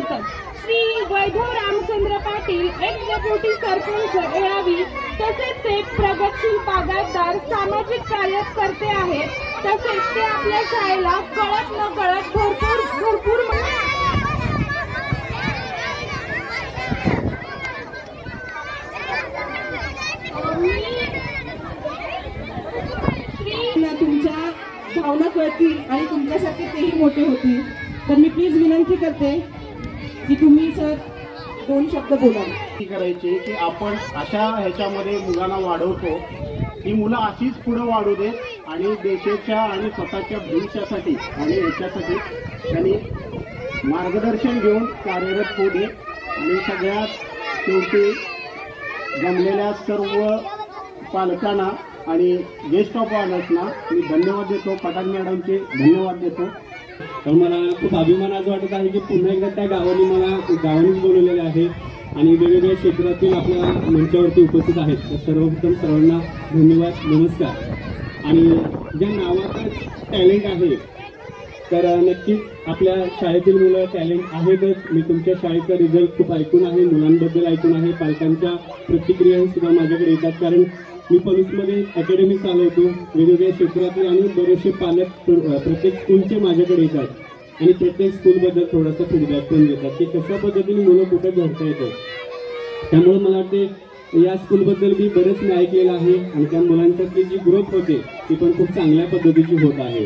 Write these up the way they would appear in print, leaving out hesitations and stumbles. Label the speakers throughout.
Speaker 1: सांगतात. श्री वैभव Ramchandra Patil x deputy sarpanch येळावी, तसेच ते प्रगतशील बागायतदार सामाजिक कार्यकर्ते आहेत. तसेच ते आपल्या शाळेला कळत न कळत भरपूर
Speaker 2: तुमच्या भावना कळतील आणि तुमच्यासाठी तेही मोठे होतील. तर मी प्लीज विनंती करते की तुम्ही सर 2 शब्द बोला.
Speaker 3: करायचे की आपण अशा ह्याच्यामध्ये मुलांना वाढवतो, ही मुलं अशीच पुढे वाढू देत आणि देशाच्या आणि स्वतःच्या भविष्यासाठी आणि ह्याच्यासाठी त्यांनी मार्गदर्शन घेऊन कार्यरत होऊ दे. आणि सगळ्यात शेवटी जमलेल्या सर्व पालकांना आणि गेस्ट ऑफ ऑनर्सना मी धन्यवाद देतो. पठाण मॅडमचे धन्यवाद देतो.
Speaker 4: तर मला खूप अभिमान आज वाटत आहे की पुन्हा एकदा त्या गावानेच बोलवलेले आहे आणि वेगवेगळ्या क्षेत्रातील आपल्या मंचावरती उपस्थित आहेत. तर सर्वप्रथम सर्वांना धन्यवाद, नमस्कार. आणि ज्या नावातच टॅलेंट आहे तर नक्कीच आपल्या शाळेतील मुलं टॅलेंट आहेतच. मी तुमच्या शाळेचा रिझल्ट खूप ऐकून आहे, मुलांबद्दल ऐकून आहे, पालकांच्या प्रतिक्रिया सुद्धा माझ्याकडे येतात. कारण मी पलूसमध्ये अकॅडमी चालवतो, वेगवेगळ्या क्षेत्रातील आणि बरेचसे पालक प्रत्येक स्कूलचे माझ्याकडे येतात आणि प्रत्येक स्कूलबद्दल थोडासा फीडबॅक पण देतात की कशा पद्धतीने मुलं कुठे घडता येतात. त्यामुळे मला वाटते या स्कूलबद्दल मी बरेच मी ऐकलेलं आहे आणि त्या मुलांच्यातली जी ग्रोथ होते ती पण खूप चांगल्या पद्धतीची होत आहे.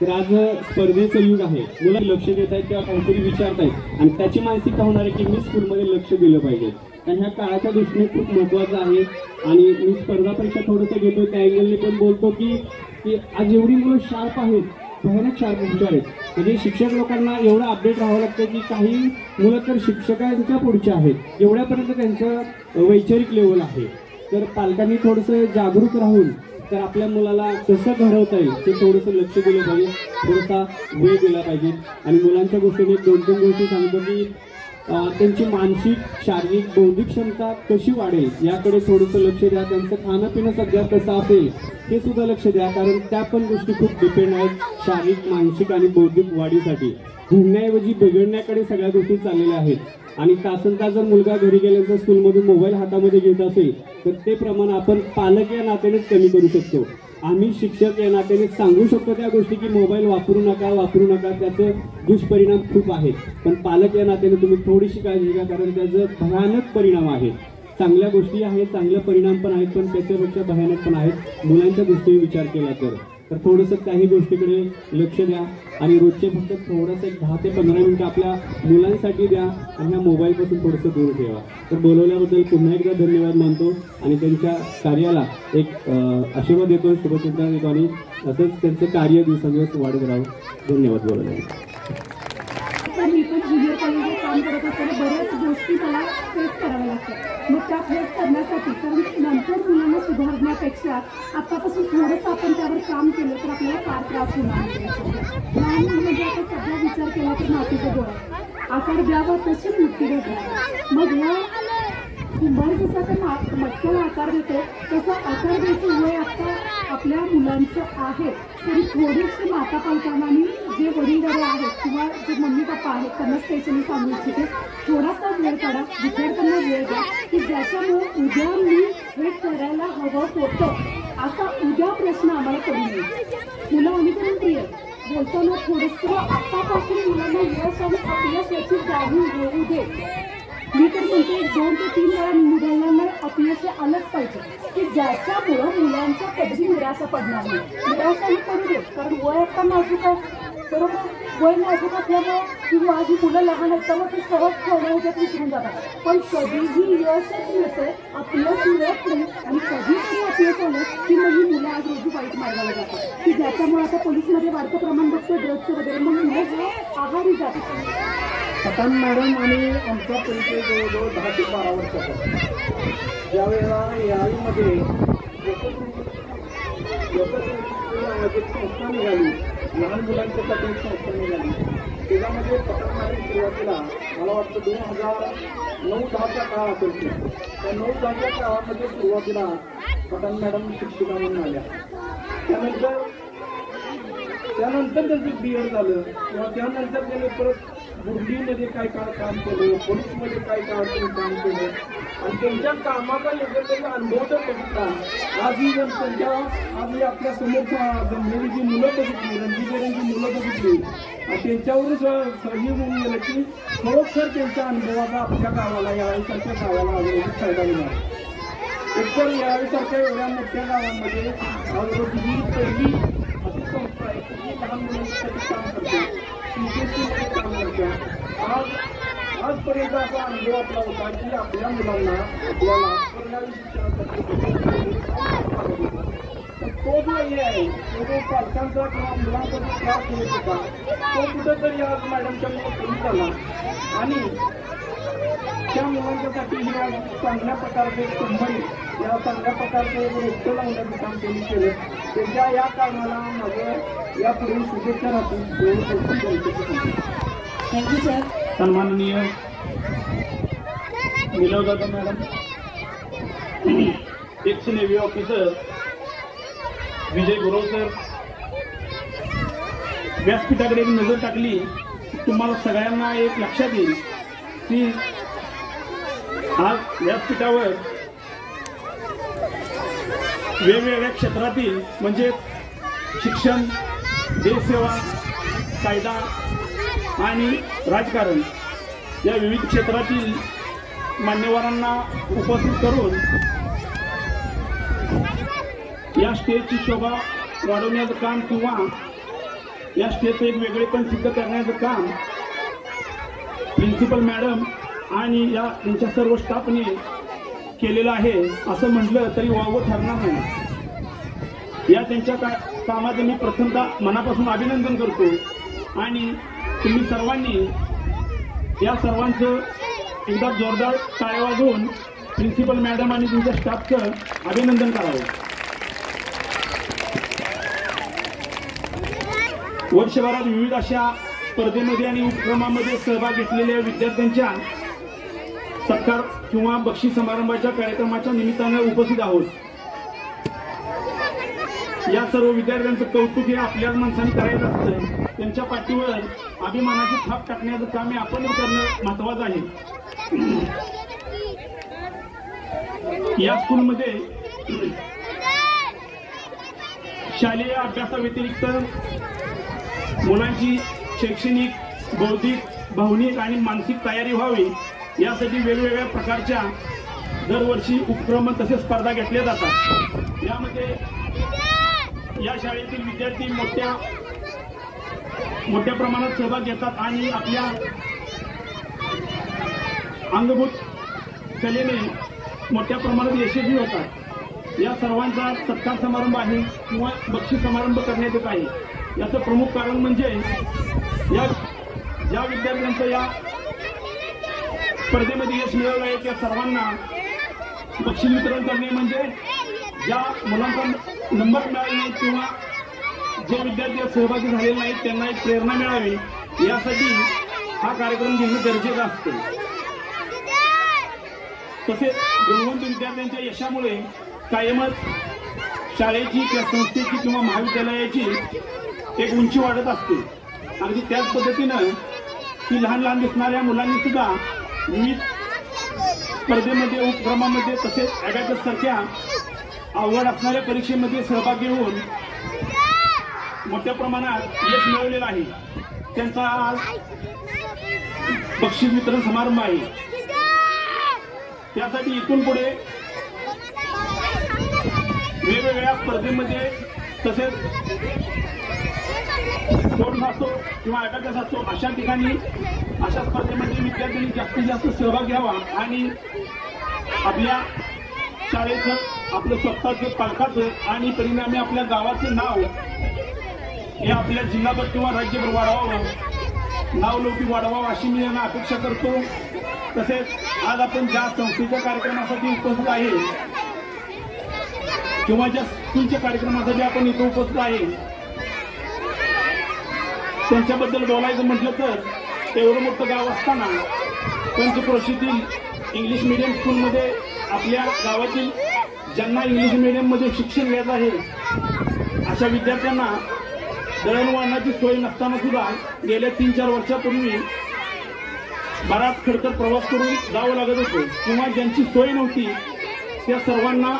Speaker 4: तर आज स्पर्धेचं युग आहे, मुलं लक्ष देत आहेत किंवा काहीतरी विचारत आहेत आणि त्याची मानसिकता होणार आहे की मी स्कूलमध्ये लक्ष दिलं पाहिजे. आणि ह्या काळाच्या दृष्टीने खूप महत्त्वाचं आहे. आणि मी स्पर्धा परीक्षा थोडंसं घेतो त्या अँगलने पण बोलतो की आज एवढी मुलं शार्प आहेत, भयानक शार्प हुशार आहेत. म्हणजे शिक्षक लोकांना एवढं अपडेट राहावं लागतं की काही मुलं तर शिक्षकांच्या पुढच्या आहेत, एवढ्यापर्यंत त्यांचं वैचारिक लेवल आहे. तर पालकांनी थोडंसं जागरूक राहून तर आपल्या मुलाला कसं घडवता येईल ते थोडंसं लक्ष दिलं पाहिजे, थोडासा वेळ दिला पाहिजे. आणि मुलांच्या गोष्टीने 2-3 गोष्टी सांगतो की त्यांची मानसिक, शारीरिक, बौद्धिक क्षमता कशी वाढेल याकडे थोडंसं लक्ष द्या. त्यांचं खाणं पिणं सध्या कसं असेल हे सुद्धा लक्ष द्या, कारण त्या पण गोष्टी खूप डिपेंड आहेत शारीरिक, मानसिक आणि बौद्धिक वाढीसाठी. घडण्याऐवजी बिघडण्याकडे सगळ्या गोष्टी चाललेल्या आहेत. आणि तासनतास जर मुलगा घरी गेल्यानंतर स्कूलमधून मोबाईल हातामध्ये घेत असेल तर ते प्रमाण आपण पालक या नात्यानेच कमी करू शकतो. आम्ही शिक्षक या नात्याने सांगू शकतो त्या गोष्टी की मोबाईल वापरू नका, त्याचं दुष्परिणाम खूप आहेत. पण पालक या नात्याने तुम्ही थोडीशी काळजी घ्या, कारण त्याचं भयानक परिणाम आहे. चांगल्या गोष्टी आहेत, चांगले परिणाम पण आहेत, पण त्याच्यापेक्षा भयानक पण आहेत मुलांच्या दृष्टीने विचार केला तर थोडंसं काही गोष्टीकडे लक्ष द्या. आणि रोजचे फक्त थोडंसं 10 ते 15 मिनिटं आपल्या मुलांसाठी द्या आणि ह्या मोबाईलपासून थोडंसं दूर ठेवा. तर बोलवल्याबद्दल पुन्हा एकदा धन्यवाद मानतो आणि त्यांच्या कार्याला एक आशीर्वाद देतो, शुभचिंतन देतो आणि असंच त्यांचं कार्य दिवसांदिवस वाढत राहावं. धन्यवाद. बोलवल्या
Speaker 2: मी पण ज्युनियर कॉलेजमध्ये काम करत असताना बऱ्याच गोष्टी मला फेस कराव्या लागतात. मग त्या फेस करण्यासाठी कारण नंतर मुलांना सुधारण्यापेक्षा आत्तापासून थोडंसं आपण त्यावर काम केलं तर आपल्याला फार त्रास होणार नाही. म्हणजे आता सध्या विचार केला तर मातीचं डोळा आकार द्यावा तशी मूर्ती घडला. मग ह्या कुंभार जसा त्या मटक्याला आकार देतो तसा आकार द्यायचं वय आता आपल्या मुलांचं आहे. तरी थोडेसे माता पालकांना जे वडीलधारे आहेत किंवा जे मम्मी पप्पा आहेत त्यांना स्पेशली सांगू इच्छिते, थोडासा वेळ काढा, विद्यार्थ्यांना वेळ द्या की ज्याच्यामुळे उद्या मी हे करायला हवं होतं असा उद्या प्रश्न आम्हाला पडू नये. मुलं अनुकरण प्रिय बोलताना थोडंसं आत्तापासून मुलांना यश आणि अपयश याची जाणीव होऊ दे. मी तर म्हणते 2 ते 3 वेळा मुलांना अपयश आलंच पाहिजे की ज्याच्यामुळं मुलांच्या कधी निराशा पडणार नाही. निराशाही पडू दे, कारण वय आता नाजूक आहे, बरोबर. वय नाजूक असल्यामुळे किंवा ही मुलं लहान असताना ती सहज खेळण्या ह्याच्यात विसरून जातात. पण कधीही यशच मिळते, अपयश मिळत नाही. आणि कधीतरी अपयश आलं की मग ही मुलं आज रोजी वाईट मार्गाला जातात की ज्याच्यामुळे आता पोलिसमध्ये वाढतं प्रमाण बघतो ड्रग्सचं वगैरे, मग मुलं हे आहारी जातात.
Speaker 3: पठाण मॅडम आणि आमचा परिचय जवळजवळ 10 ते 12 वर्षाचा. ज्यावेळेला याळीमध्ये एक संस्था निघाली, लहान मुलांच्यासाठी एक संस्था निघाली, त्याच्यामध्ये पठाण मॅडम सुरुवातीला मला वाटतं 2009-10चा काळ असेल की त्या 9-10च्या काळामध्ये सुरुवातीला पठाण मॅडम शिक्षिका म्हणून आल्या. त्यानंतर त्यांचं BEd झालं किंवा त्यानंतर त्यांनी परत
Speaker 5: बुर्लीमध्ये काय काळ काम केलं, पोलीसमध्ये काय काळ काम केलं आणि त्यांच्या कामाचा एकंदरीत अनुभव जर बघितला, आजही जर त्यांच्या आजही आपल्या समोर जमलेली जी मुलं बघितली, रणजितजी मुलं बघितली, त्यांच्यावरच सहजीव होऊन गेलं की खरोखर त्यांच्या अनुभवाचा आपल्या गावाला, यावेळीसारख्या गावाला अजून फायदा मिळाला. एकतर यावेळीसारख्या एवढ्या मोठ्या गावांमध्ये ही पहिली अशी संस्था आहे की जी लहान मुलांसाठी काम करते, CBSE काम करते. आजपर्यंत असा अनुभव आपला होता की आपल्या मुलांना आपल्याला परिणामी शिक्षणासाठी तो जो हे आहे, तो जो पालकांचा किंवा मुलांचा जो त्रास होत होता, तो कुठंतरी आज मॅडमच्या मुळे कमी झाला आणि त्या मुलांच्यासाठी हे आज चांगल्या प्रकारचे संबंध, या चांगल्या प्रकारचे रोपटं लावण्याचं काम त्यांनी केलं. त्यांच्या या कामाला माझं यापुढे शुभेच्छा राहतील.
Speaker 2: Thank you sir.
Speaker 3: सन्माननीय निलवदादा मॅडम, एक्स नेव्ही ऑफिसर विजय गुरव सर, व्यासपीठाकडे एक नजर टाकली तुम्हाला सगळ्यांना एक लक्षात येईल की आज व्यासपीठावर वेगवेगळ्या क्षेत्रातील म्हणजे शिक्षण, देशसेवा, कायदा आणि राजकारण या विविध क्षेत्रातील मान्यवरांना उपस्थित करून या स्टेजची शोभा वाढवण्याचं काम किंवा या स्टेजचं एक वेगळेपण सिद्ध करण्याचं काम प्रिन्सिपल मॅडम आणि त्यांच्या सर्व स्टाफने केलेलं आहे असं म्हटलं तरी वावगं ठरणार नाही. या त्यांच्या कामाचं मी प्रथमतः मनापासून अभिनंदन करतो आणि तुम्ही सर्वांनी या सर्वांचं एकदा जोरदार टाळ्या वाजवून प्रिन्सिपल मॅडम आणि तुमच्या स्टाफचं अभिनंदन करावं. वर्षभरात विविध अशा स्पर्धेमध्ये आणि उपक्रमामध्ये सहभाग घेतलेल्या विद्यार्थ्यांच्या सत्कार किंवा बक्षीस समारंभाच्या कार्यक्रमाच्या निमित्तानं उपस्थित आहोत. या सर्व विद्यार्थ्यांचं कौतुक हे आपल्याच माणसाने करायचं असतं. त्यांच्या पाठीवर अभिमानाची थाप टाकण्याचं काम हे आपण करणं महत्वाचं आहे. या स्कूलमध्ये शालेय अभ्यासाव्यतिरिक्त मुलांची शैक्षणिक, बौद्धिक, भावनिक आणि मानसिक तयारी व्हावी यासाठी वेगवेगळ्या प्रकारच्या दरवर्षी उपक्रम तसेच स्पर्धा घेतल्या जातात. यामध्ये या शाळेतील विद्यार्थी मोठ्या प्रमाणात सहभाग घेतात आणि आपल्या अंगभूत कलेने मोठ्या प्रमाणात यशस्वी होतात. या सर्वांचा सत्कार समारंभ आहे किंवा बक्षीस समारंभ करण्यात येत आहे. याचं प्रमुख कारण म्हणजे ज्या विद्यार्थ्यांचं या स्पर्धेमध्ये यश मिळवलं आहे त्या सर्वांना बक्षीस वितरण करणे म्हणजे ज्या मुलांचा नंबर मिळाला नाही किंवा जे विद्यार्थी सहभागी झालेले नाहीत त्यांना एक प्रेरणा मिळावी यासाठी हा कार्यक्रम घेणं गरजेचं असतं. तसेच गुणवंत विद्यार्थ्यांच्या यशामुळे कायमच शाळेची किंवा संस्थेची किंवा महाविद्यालयाची एक उंची वाढत असते. अगदी त्याच पद्धतीनं की लहान लहान दिसणाऱ्या मुलांनी सुद्धा विविध स्पर्धेमध्ये, उपक्रमामध्ये तसेच ॲबॅकस सारख्या अवघड असणाऱ्या परीक्षेमध्ये सहभाग घेऊन मोठ्या प्रमाणात यश मिळवलेलं आहे. त्यांचा आज बक्षीस वितरण समारंभ आहे. त्यासाठी इथून पुढे वेगवेगळ्या स्पर्धेमध्ये तसेच स्पोर्ट्स असो किंवा ॲबॅकस असो अशा ठिकाणी अशा स्पर्धेमध्ये विद्यार्थ्यांनी जास्तीत जास्त सहभाग घ्यावा आणि आपल्या शाळेचं, आपलं स्वतःचं, पालकाचं आणि परिणामी आपल्या गावाचं नाव हे आपल्या जिल्हाभर किंवा राज्यभर वाढवावं, नावलौकिक वाढवावं अशी मी यांना अपेक्षा करतो. तसेच आज आपण ज्या संस्थेच्या कार्यक्रमासाठी उपस्थित आहे किंवा ज्या स्कूलच्या कार्यक्रमासाठी आपण इथं उपस्थित आहे त्यांच्याबद्दल बोलायचं म्हटलं तर एवढं मोठं गाव असताना पंचक्रोशीतील इंग्लिश मीडियम स्कूलमध्ये आपल्या गावातील ज्यांना इंग्लिश मीडियममध्ये शिक्षण घ्यायचं आहे अशा विद्यार्थ्यांना दळणवळणाची सोय नसताना सुद्धा गेल्या 3-4 वर्षापूर्वी
Speaker 5: बराच खडतर प्रवास करून जावं लागत होतं किंवा ज्यांची सोय नव्हती त्या सर्वांना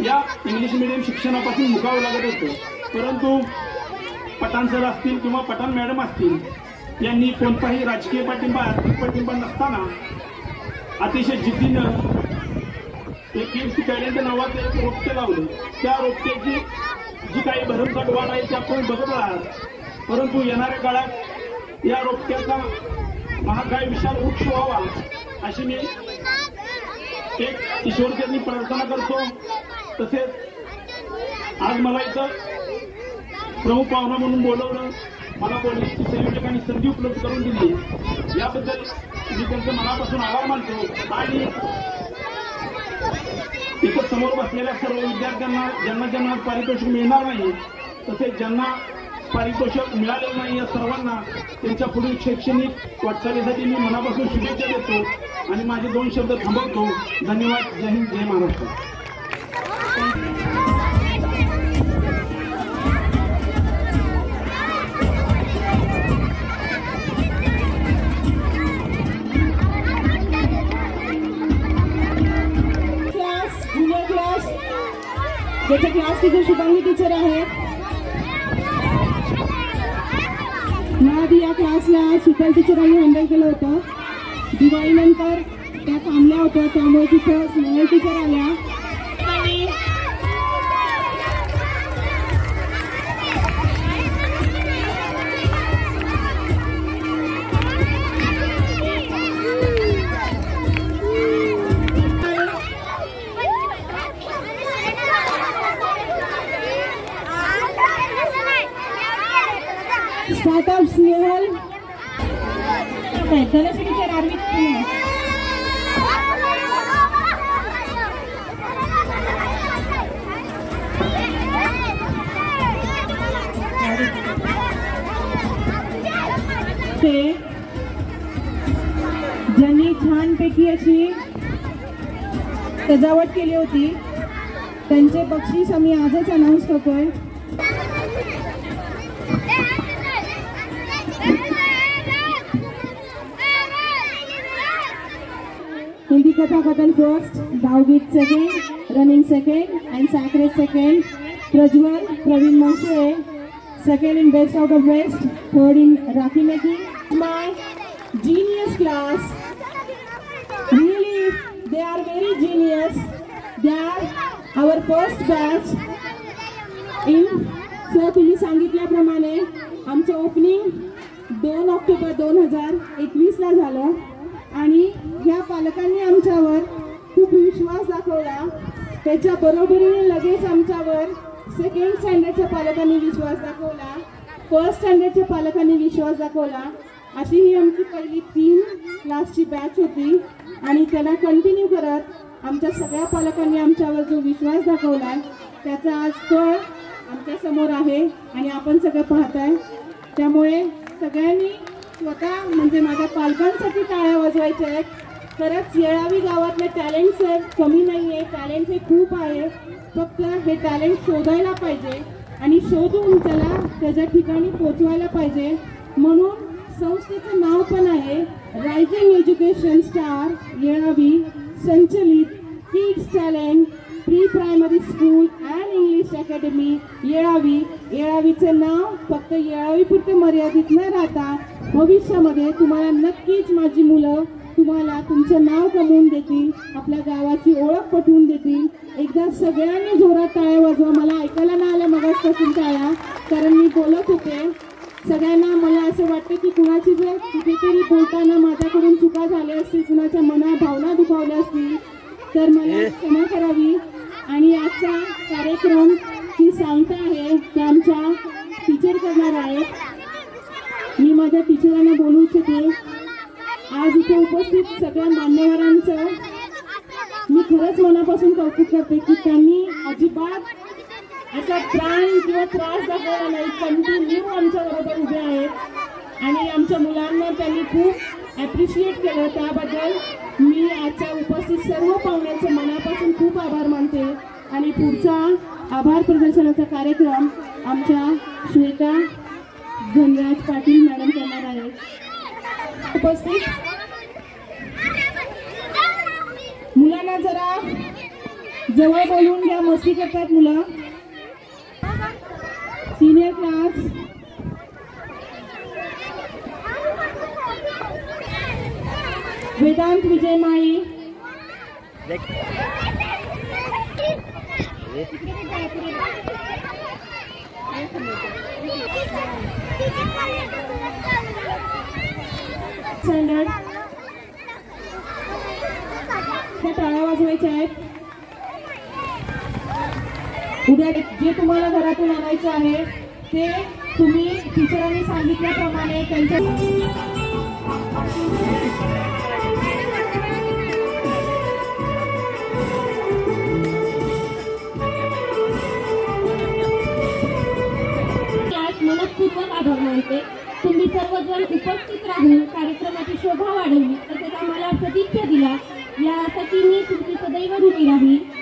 Speaker 5: या इंग्लिश मिडियम शिक्षणापासून मुकावं लागत होतं. परंतु पठाण सर असतील किंवा पठाण मॅडम असतील यांनी कोणताही राजकीय पाठिंबा आर्थिक पाठिंबा नसताना अतिशय जिद्दीनं एक KFC टॅलेंट नावाचं एक रोपटे लावलं. त्या रोपट्याची जी काही भरमसाठ वाढ आहे ती आपण बघत आहात. परंतु येणाऱ्या काळात या रोपट्याचा महाकाय विशाल वृक्ष व्हावा अशी मी एक ईश्वरचरणी प्रार्थना करतो. तसेच आज मला इथं प्रमुख पाहुणा म्हणून बोलवलं, मला बोलण्याची संयोजकांनी संधी उपलब्ध करून दिली याबद्दल मी त्यांचं मनापासून आभार मानतो. आणि इतर समोर बसलेल्या सर्व विद्यार्थ्यांना ज्यांना पारितोषिक मिळणार नाही तसेच ज्यांना पारितोषिक मिळालेलं नाही या सर्वांना त्यांच्या पुढील शैक्षणिक वाटचालीसाठी मी मनापासून शुभेच्छा देतो आणि माझे 2 शब्द थांबवतो. धन्यवाद. जय हिंद, जय महाराष्ट्र.
Speaker 1: ज्याचे क्लास टीचर शुभांगी टीचर आहेत. आधी या क्लासला शीतल टीचरांनी हँडल केलं होतं. दिवाळीनंतर त्या थांबल्या होत्या त्यामुळे तिथं स्नेहल टीचर आल्या. स्टार्टअप स्नेहल धनश्री टीचर आरवी ज्यांनी छानपैकी अशी सजावट केली होती त्यांचे बक्षीस आम्ही आजच अनाऊन्स करतोय. हिंदी कथा कथन फर्स्ट, भावगीत second, running second and sacred second. Prajwal Pravin Manshe second in best out of west, third in Rakhi making. My genius class, really they are very genius. They are our first batch in. Sir तुम्ही सांगितल्याप्रमाणे आमचं opening 2 October 2021ला झालं आणि ह्या पालकांनी आमच्यावर खूप विश्वास दाखवला. त्याच्या बरोबरीने लगेच आमच्यावर सेकंड स्टँडर्डच्या पालकांनी विश्वास दाखवला, फर्स्ट स्टँडर्डच्या पालकांनी विश्वास दाखवला. अशी ही आमची पहिली 3 क्लासची बॅच होती आणि त्याला कंटिन्यू करत आमच्या सगळ्या पालकांनी आमच्यावर जो विश्वास दाखवला त्याचा आज फळ आमच्या समोर आहे आणि आपण सगळं पाहताय. त्यामुळे सगळ्यांनी स्वतः म्हणजे माझ्या पालकांसाठी टाळ्या वाजवायच्या आहेत. खरंच येळावी गावातले टॅलेंट सर कमी नाही आहे, टॅलेंट हे खूप आहे. फक्त हे टॅलेंट शोधायला पाहिजे आणि शोधून त्याला त्याच्या ठिकाणी पोचवायला पाहिजे. म्हणून संस्थेचं नाव पण आहे रायझिंग एज्युकेशन स्टार येळावी संचलित kids talent pre primary school and English academy Yelavi. येळावीचं नाव फक्त येळावीपुरते मर्यादित न राहता भविष्यामध्ये तुम्हाला नक्कीच माझी मुलं तुम्हाला तुमचं नाव कमवून देतील, आपल्या गावाची ओळख पटवून देतील. एकदा सगळ्यांनी जोरात टाळ्या वाजवा. मला ऐकायला नाही आल्या मगासपासून टाळ्या, कारण मी बोलत होते. सगळ्यांना मला असं वाटतं की कुणाची जर कुठेतरी बोलताना माझ्याकडून चुका झाल्या असतील, कुणाच्या भावना दुखावल्या असतील तर मला क्षमा करावी. आणि आजचा कार्यक्रम जी सांगता आहे ते आमच्या टीचर करणार आहेत. मी माझ्या टीचरांना बोलू इच्छिते. आज इथे उपस्थित सगळ्या मान्यवरांचं मी खरंच मनापासून कौतुक करते की त्यांनी अजिबात असा त्राण किंवा त्रास दाखवला नाही. कंटिन्यू आमच्याबरोबर उभे आहेत आणि आमच्या मुलांना त्यांनी खूप ॲप्रिशिएट केलं. त्याबद्दल मी आजच्या उपस्थित सर्व पाहुण्यांचे मनापासून खूप आभार मानते. आणि पुढचा आभार प्रदर्शनाचा कार्यक्रम आमच्या श्वेता धनराज पाटील मॅडम करणार आहेत. उपस्थित
Speaker 2: जवळ बोलून घ्या, मस्ती करतात मुलं. सिनियर क्लास वेदांत विजय माई, स्टँडर्ड टाळ्या वाजवायच्या आहेत. उद्या जे तुम्हाला घरातून आणायचं आहे ते तुम्ही टीचरांनी सांगितल्याप्रमाणे त्यांच्या मनपूर्वक आभार मानते. तुम्ही सर्वजण उपस्थित राहून कार्यक्रमाची शोभा वाढवली तसेच आम्हाला सदिच्छा दिला यासाठी मी तुमची सदैव ऋणी राहील.